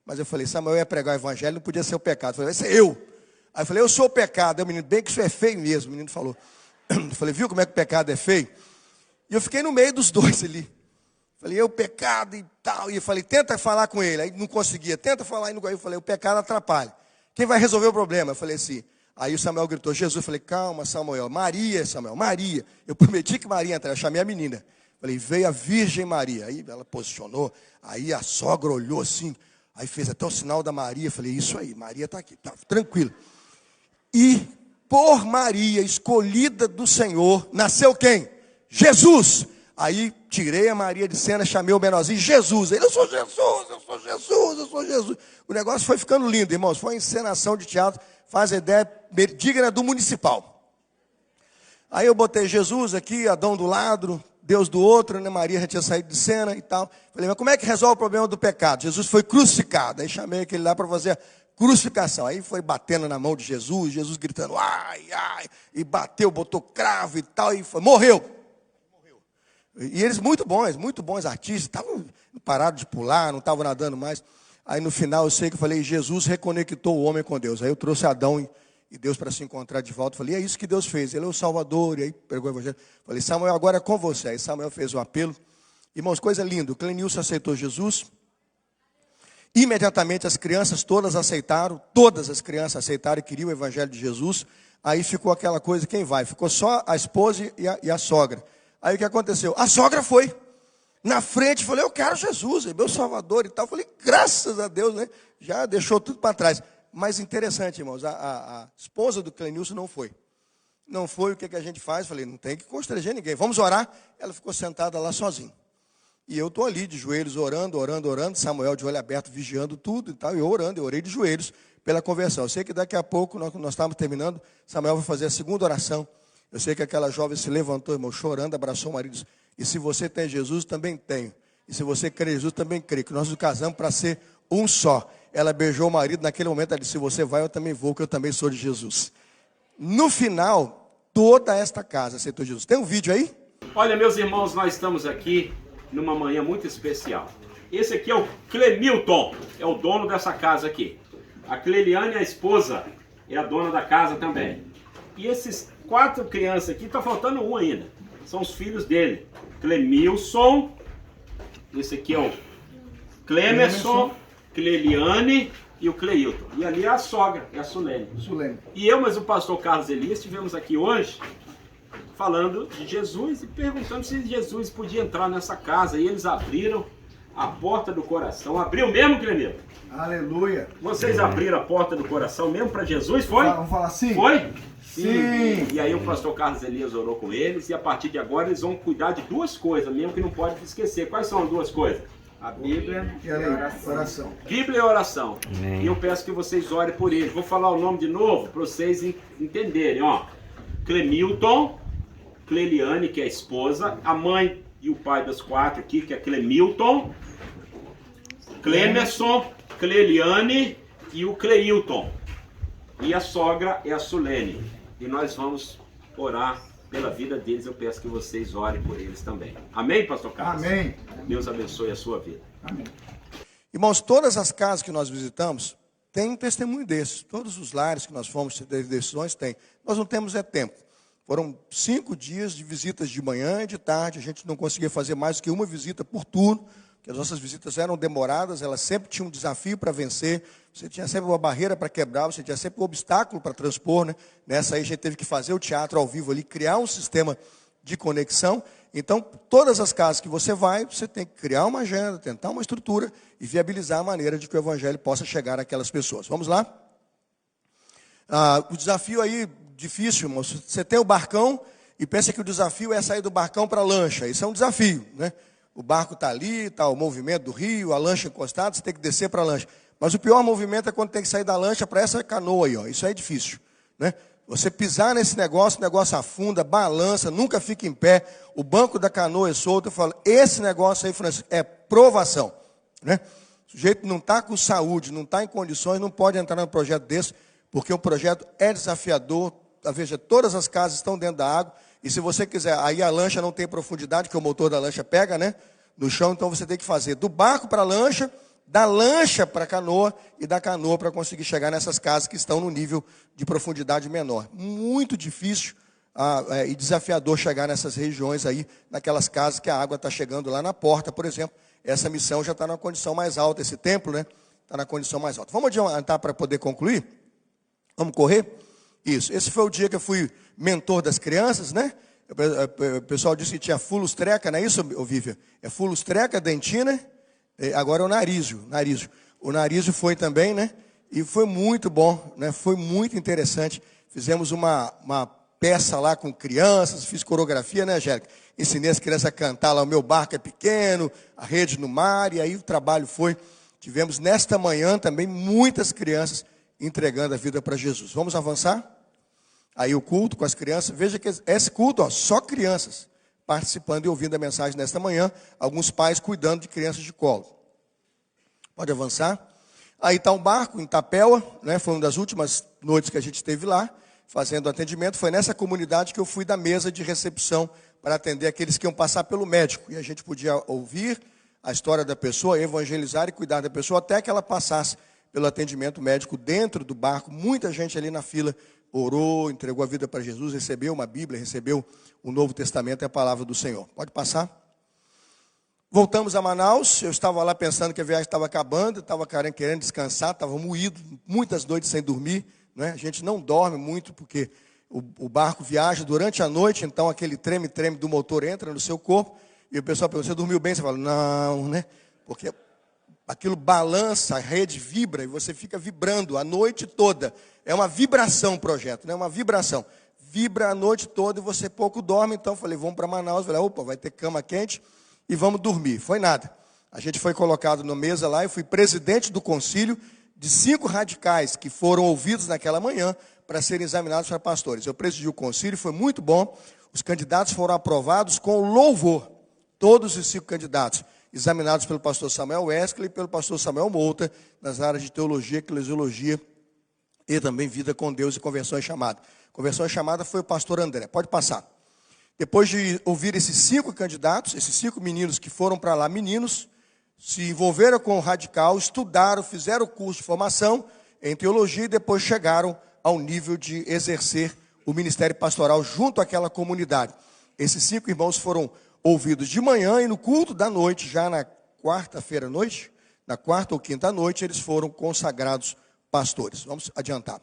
Mas eu falei, Samuel ia pregar o evangelho, não podia ser o pecado. Eu falei, vai ser eu. Aí eu falei, eu sou o pecado. Aí o menino, bem que isso é feio mesmo. O menino falou. Eu falei, viu como é que o pecado é feio? E eu fiquei no meio dos dois ali. Falei, o pecado e tal. E eu falei, tenta falar com ele. Aí não conseguia. Tenta falar. Eu falei, o pecado atrapalha. Quem vai resolver o problema? Eu falei assim. Aí o Samuel gritou, Jesus. Eu falei, calma, Samuel. Maria, Samuel, Maria. Eu prometi que Maria ia entrar. Eu chamei a menina. Falei, veio a Virgem Maria. Aí ela posicionou. Aí a sogra olhou assim. Aí fez até o sinal da Maria. Falei, isso aí, Maria está aqui. Tá tranquilo. E por Maria, escolhida do Senhor, nasceu quem? Jesus. Aí tirei a Maria de cena, chamei o menorzinho, Jesus. Ele, eu sou Jesus, eu sou Jesus, eu sou Jesus. O negócio foi ficando lindo, irmãos. Foi uma encenação de teatro, faz a ideia digna do municipal. Aí eu botei Jesus aqui, Adão do lado, Deus do outro, né? Maria já tinha saído de cena e tal. Falei, mas como é que resolve o problema do pecado? Jesus foi crucificado. Aí chamei aquele lá para fazer a crucificação. Aí foi batendo na mão de Jesus, Jesus gritando, ai, ai, e bateu, botou cravo e tal, e foi, morreu. E eles muito bons artistas, estavam parados de pular, não estavam nadando mais. Aí no final eu sei que eu falei, Jesus reconectou o homem com Deus. Aí eu trouxe Adão e Deus para se encontrar de volta. Falei, é isso que Deus fez, ele é o Salvador. E aí pregou o evangelho. Falei, Samuel, agora é com você. Aí Samuel fez um apelo. Irmãos, coisa linda, o Clenilson aceitou Jesus. Imediatamente as crianças todas aceitaram e queriam o evangelho de Jesus. Aí ficou aquela coisa, quem vai? Ficou só a esposa e a sogra. Aí o que aconteceu? A sogra foi na frente, falei, eu quero Jesus, é meu Salvador e tal. Falei, graças a Deus, né? Já deixou tudo para trás. Mas interessante, irmãos, a esposa do Clenilson não foi. Não foi, o que a gente faz? Falei, não tem que constranger ninguém, vamos orar. Ela ficou sentada lá sozinha. E eu estou ali de joelhos orando. Samuel de olho aberto, vigiando tudo e tal. E eu orando, eu orei de joelhos pela conversão. Eu sei que daqui a pouco, nós estávamos terminando, Samuel vai fazer a segunda oração. Eu sei que aquela jovem se levantou, irmão, chorando, abraçou o marido e disse, e se você tem Jesus, também tenho. E se você crê em Jesus, também crê. Que nós nos casamos para ser um só. Ela beijou o marido, naquele momento ela disse, se você vai, eu também vou, que eu também sou de Jesus. No final, toda esta casa aceitou Jesus. Tem um vídeo aí? Olha, meus irmãos, nós estamos aqui numa manhã muito especial. Esse aqui é o Clemilton, é o dono dessa casa aqui. A Cleliane, a esposa, é a dona da casa também. E esses 4 crianças aqui, está faltando um ainda. São os filhos dele. Clemilson, esse aqui é o Clemerson, Cleliane e o Cleilton. E ali é a sogra, é a Sulene. E eu, mas o pastor Carlos Elias, estivemos aqui hoje falando de Jesus e perguntando se Jesus podia entrar nessa casa. E eles abriram a porta do coração. Abriu mesmo, Clemilton? Aleluia. Vocês abriram a porta do coração mesmo para Jesus, foi? Vamos falar sim? Foi? Sim. E aí o pastor Carlos Elias orou com eles e a partir de agora eles vão cuidar de 2 coisas mesmo que não pode esquecer. Quais são as 2 coisas? A Bíblia E a oração. Bíblia e oração. E eu peço que vocês orem por eles. Vou falar o nome de novo para vocês entenderem. Ó. Clemilton, Cleliane, que é a esposa, a mãe e o pai das 4 aqui, que é Clemilton, Clemerson, Cleliane e o Cleilton. E a sogra é a Sulene. E nós vamos orar pela vida deles. Eu peço que vocês orem por eles também. Amém, pastor Carlos? Amém. Deus abençoe a sua vida. Amém. Irmãos, todas as casas que nós visitamos têm um testemunho desses. Todos os lares que nós fomos ter decisões têm. Nós não temos tempo. Foram 5 dias de visitas de manhã e de tarde. A gente não conseguia fazer mais do que uma visita por turno, porque as nossas visitas eram demoradas, elas sempre tinham um desafio para vencer, você tinha sempre uma barreira para quebrar, você tinha sempre um obstáculo para transpor, né? Nessa aí a gente teve que fazer o teatro ao vivo ali, criar um sistema de conexão. Então, todas as casas que você vai, você tem que criar uma agenda, tentar uma estrutura e viabilizar a maneira de que o evangelho possa chegar àquelas pessoas. Vamos lá? O desafio aí, difícil, irmão. Você tem o barcão e pensa que o desafio é sair do barcão para a lancha. Isso é um desafio, né? O barco está ali, está o movimento do rio, a lancha encostada, você tem que descer para a lancha. Mas o pior movimento é quando tem que sair da lancha para essa canoa aí, ó. Isso aí é difícil, né? Você pisar nesse negócio, o negócio afunda, balança, nunca fica em pé, o banco da canoa é solto. Eu falo, esse negócio aí, Francisco, é provação, né? O sujeito não está com saúde, não está em condições, não pode entrar num projeto desse, porque o projeto é desafiador. Veja, todas as casas estão dentro da água, e se você quiser, aí a lancha não tem profundidade, que o motor da lancha pega, né, no chão, então você tem que fazer do barco para a lancha, da lancha para a canoa, e da canoa para conseguir chegar nessas casas que estão no nível de profundidade menor. Muito difícil e desafiador chegar nessas regiões aí, naquelas casas que a água está chegando lá na porta, por exemplo. Essa missão já está na condição mais alta, esse templo, né, está na condição mais alta. Vamos adiantar para poder concluir? Vamos correr? Isso. Esse foi o dia que eu fui mentor das crianças, né? O pessoal disse que tinha Fulus Treca, não é isso, Vivian? É Fulus Treca, Dentina, agora é o Narísio. O Narísio foi também, né? E foi muito bom, né? Foi muito interessante. Fizemos uma peça lá com crianças, fiz coreografia, né, Angélica? Ensinei as crianças a cantar lá, o meu barco é pequeno, a rede no mar, e aí o trabalho foi. Tivemos nesta manhã também muitas crianças entregando a vida para Jesus. Vamos avançar? Aí o culto com as crianças. Veja que esse culto, ó, só crianças participando e ouvindo a mensagem nesta manhã. Alguns pais cuidando de crianças de colo. Pode avançar. Aí está um barco em Tapéua, né? Foi uma das últimas noites que a gente esteve lá, fazendo atendimento. Foi nessa comunidade que eu fui da mesa de recepção para atender aqueles que iam passar pelo médico. E a gente podia ouvir a história da pessoa, evangelizar e cuidar da pessoa até que ela passasse pelo atendimento médico dentro do barco. Muita gente ali na fila orou, entregou a vida para Jesus, recebeu uma Bíblia, recebeu o Novo Testamento e a palavra do Senhor. Pode passar? Voltamos a Manaus. Eu estava lá pensando que a viagem estava acabando, estava querendo descansar, estava moído, muitas noites sem dormir, né? A gente não dorme muito porque o barco viaja durante a noite, então aquele treme-treme do motor entra no seu corpo, e o pessoal pergunta, você dormiu bem? Você fala, não, né? Porque aquilo balança, a rede vibra e você fica vibrando a noite toda. É uma vibração o projeto, né? Uma vibração. Vibra a noite toda e você pouco dorme. Então falei, vamos para Manaus. Falei, opa, vai ter cama quente e vamos dormir. Foi nada. A gente foi colocado na mesa lá. Eu fui presidente do concílio de 5 radicais que foram ouvidos naquela manhã para serem examinados para pastores. Eu presidi o concílio, foi muito bom. Os candidatos foram aprovados com louvor. Todos os 5 candidatos. Examinados pelo pastor Samuel Wesley e pelo pastor Samuel Mouta, nas áreas de teologia, eclesiologia e também vida com Deus e conversão e chamada. Conversão e chamada foi o pastor André. Pode passar. Depois de ouvir esses 5 candidatos, esses 5 meninos que foram para lá, meninos, se envolveram com o radical, estudaram, fizeram o curso de formação em teologia e depois chegaram ao nível de exercer o ministério pastoral junto àquela comunidade. Esses 5 irmãos foram ouvidos de manhã e no culto da noite, já na quarta-feira à noite, na quarta ou quinta à noite, eles foram consagrados pastores. Vamos adiantar.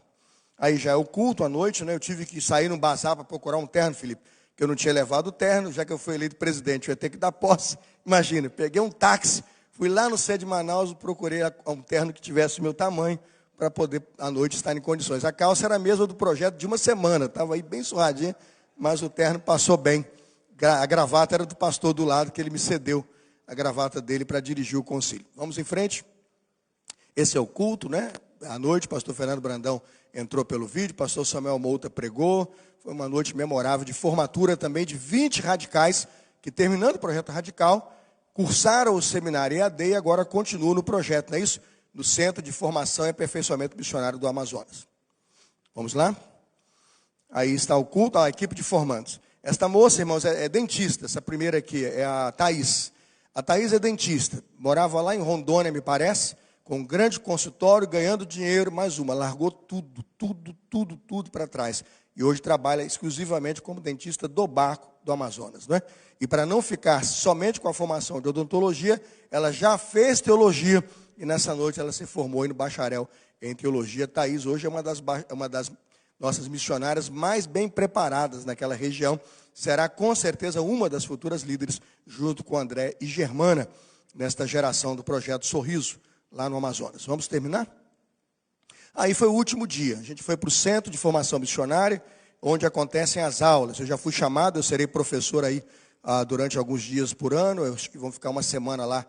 Aí já é o culto à noite, né? Eu tive que sair no bazar para procurar um terno, Felipe, que eu não tinha levado o terno, já que eu fui eleito presidente, eu ia ter que dar posse. Imagina, peguei um táxi, fui lá no centro de Manaus, procurei um terno que tivesse o meu tamanho, para poder à noite estar em condições. A calça era a mesma do projeto de uma semana, estava aí bem suadinha, mas o terno passou bem. A gravata era do pastor do lado, que ele me cedeu a gravata dele para dirigir o concílio. Vamos em frente. Esse é o culto, né? À noite, pastor Fernando Brandão entrou pelo vídeo, pastor Samuel Mouta pregou. Foi uma noite memorável de formatura também de 20 radicais que, terminando o projeto radical, cursaram o seminário EAD e agora continuam no projeto, não é isso? No Centro de Formação e Aperfeiçoamento Missionário do Amazonas. Vamos lá? Aí está o culto, a equipe de formandos. Esta moça, irmãos, é dentista. Essa primeira aqui é a Thaís. A Thaís é dentista. Morava lá em Rondônia, me parece, com um grande consultório, ganhando dinheiro, mais uma. Largou tudo para trás. E hoje trabalha exclusivamente como dentista do Barco do Amazonas, não é? E para não ficar somente com a formação de odontologia, ela já fez teologia e nessa noite ela se formou no bacharel em teologia. Thaís hoje é uma das nossas missionárias mais bem preparadas naquela região. Será com certeza uma das futuras líderes, junto com André e Germana, nesta geração do projeto Sorriso, lá no Amazonas. Vamos terminar? Aí foi o último dia. A gente foi para o Centro de Formação Missionária, onde acontecem as aulas. Eu já fui chamado, eu serei professor aí durante alguns dias por ano. Eu acho que vão ficar uma semana lá,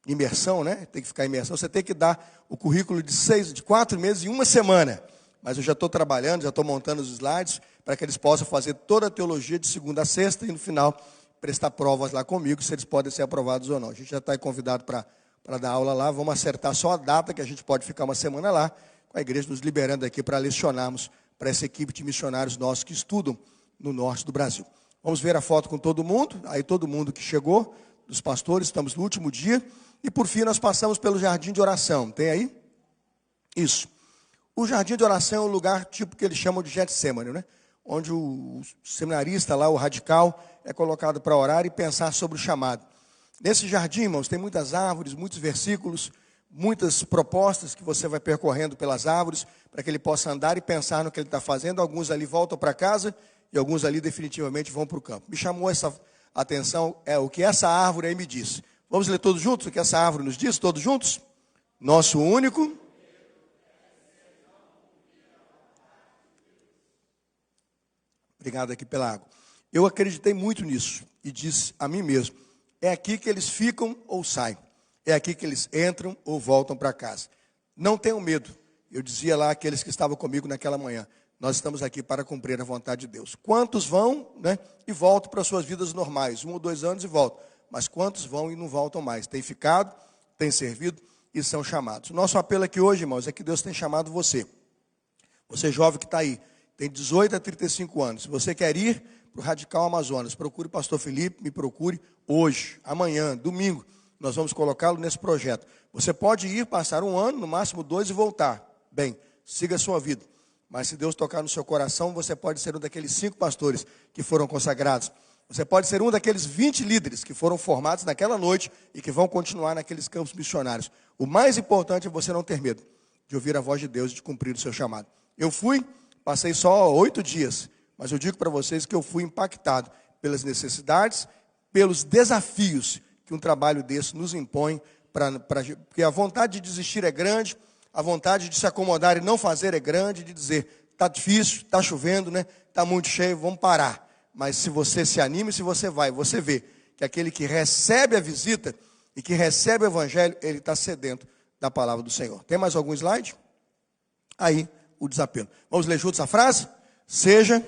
imersão, né? Tem que ficar imersão. Você tem que dar o currículo de 4 meses em uma semana. Mas eu já estou trabalhando, já estou montando os slides para que eles possam fazer toda a teologia de segunda a sexta e no final prestar provas lá comigo, se eles podem ser aprovados ou não. A gente já está convidado para dar aula lá. Vamos acertar só a data que a gente pode ficar uma semana lá, com a igreja nos liberando aqui para lecionarmos para essa equipe de missionários nossos que estudam no norte do Brasil. Vamos ver a foto com todo mundo. Aí todo mundo que chegou, dos pastores, estamos no último dia. E por fim nós passamos pelo jardim de oração. Tem aí? Isso. O jardim de oração é um lugar tipo que eles chamam de Getsemane, né? Onde o seminarista lá, o radical, é colocado para orar e pensar sobre o chamado. Nesse jardim, irmãos, tem muitas árvores, muitos versículos, muitas propostas que você vai percorrendo pelas árvores, para que ele possa andar e pensar no que ele está fazendo. Alguns ali voltam para casa e alguns ali definitivamente vão para o campo. Me chamou essa atenção o que essa árvore aí me diz. Vamos ler todos juntos o que essa árvore nos diz? Todos juntos? Nosso único... Obrigado aqui pela água. Eu acreditei muito nisso e disse a mim mesmo, é aqui que eles ficam ou saem. É aqui que eles entram ou voltam para casa. Não tenham medo. Eu dizia lá àqueles que estavam comigo naquela manhã, nós estamos aqui para cumprir a vontade de Deus. Quantos vão, né, e voltam para suas vidas normais, 1 ou 2 anos e voltam. Mas quantos vão e não voltam mais? Têm ficado, têm servido e são chamados. O nosso apelo aqui hoje, irmãos, é que Deus tem chamado você. Você jovem que está aí, tem 18 a 35 anos. Se você quer ir para o Radical Amazonas, procure o pastor Felipe, me procure hoje, amanhã, domingo. Nós vamos colocá-lo nesse projeto. Você pode ir, passar 1 ano, no máximo 2 e voltar. Bem, siga a sua vida. Mas se Deus tocar no seu coração, você pode ser um daqueles 5 pastores que foram consagrados. Você pode ser um daqueles 20 líderes que foram formados naquela noite e que vão continuar naqueles campos missionários. O mais importante é você não ter medo de ouvir a voz de Deus e de cumprir o seu chamado. Eu fui... Passei só 8 dias, mas eu digo para vocês que eu fui impactado pelas necessidades, pelos desafios que um trabalho desse nos impõe, porque a vontade de desistir é grande, a vontade de se acomodar e não fazer é grande, de dizer, está difícil, está chovendo, né? Está muito cheio, vamos parar. Mas se você se anima e se você vai, você vê que aquele que recebe a visita e que recebe o evangelho, ele está sedento da palavra do Senhor. Tem mais algum slide? Aí, o desapelo. Vamos ler juntos a frase? Seja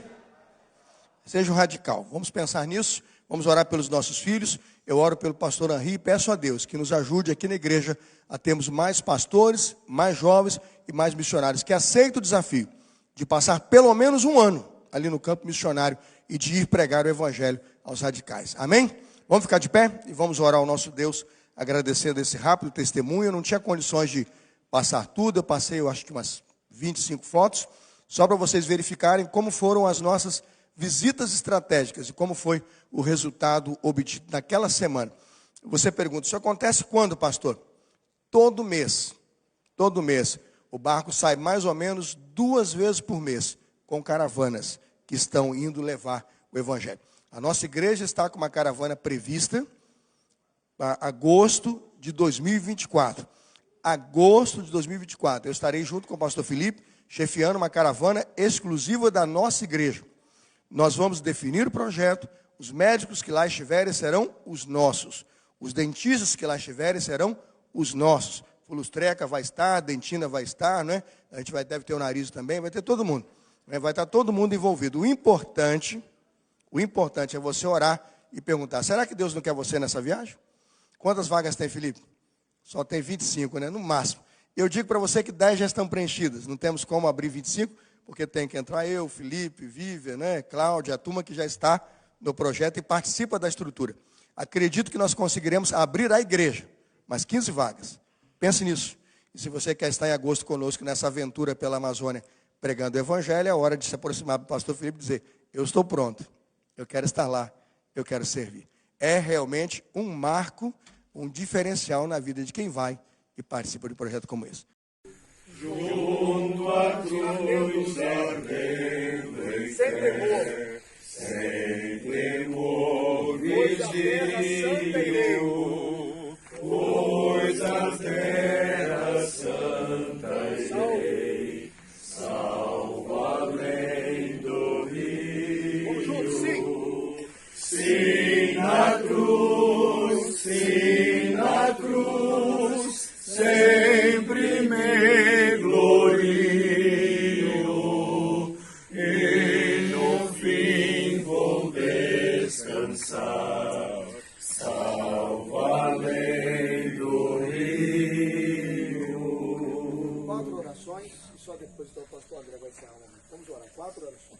um radical. Vamos pensar nisso. Vamos orar pelos nossos filhos. Eu oro pelo pastor Henri e peço a Deus que nos ajude aqui na igreja a termos mais pastores, mais jovens e mais missionários que aceitem o desafio de passar pelo menos 1 ano ali no campo missionário e de ir pregar o evangelho aos radicais. Amém? Vamos ficar de pé e vamos orar ao nosso Deus agradecendo esse rápido testemunho. Eu não tinha condições de passar tudo. Eu passei, eu acho que umas 25 fotos, só para vocês verificarem como foram as nossas visitas estratégicas e como foi o resultado obtido naquela semana. Você pergunta, isso acontece quando, pastor? Todo mês. Todo mês. O barco sai mais ou menos 2 vezes por mês com caravanas que estão indo levar o evangelho. A nossa igreja está com uma caravana prevista para agosto de 2024. Agosto de 2024, eu estarei junto com o pastor Felipe, chefiando uma caravana exclusiva da nossa igreja. Nós vamos definir o projeto, os médicos que lá estiverem serão os nossos. Os dentistas que lá estiverem serão os nossos. Fulustreca vai estar, Dentina vai estar, né? A gente deve ter o nariz também, vai ter todo mundo. Vai estar todo mundo envolvido. O importante é você orar e perguntar, será que Deus não quer você nessa viagem? Quantas vagas tem, Felipe? Só tem 25, né? No máximo. Eu digo para você que 10 já estão preenchidas. Não temos como abrir 25, porque tem que entrar eu, Felipe, Vivian, né? Cláudia, a turma que já está no projeto e participa da estrutura. Acredito que nós conseguiremos abrir a igreja, mas 15 vagas. Pense nisso. E se você quer estar em agosto conosco nessa aventura pela Amazônia, pregando o evangelho, é hora de se aproximar do pastor Felipe e dizer, eu estou pronto, eu quero estar lá, eu quero servir. É realmente um marco, um diferencial na vida de quem vai e participa de um projeto como esse. Junto à cruz ardendo em fé, sem temor vigiu, pois a terra santa irei, salvo além do rio. Sim, na cruz, sempre me glorio, e no fim vou descansar, salvo além do rio. 4 orações, e só depois então o pastor André vai encerrar. Vamos orar, 4 orações.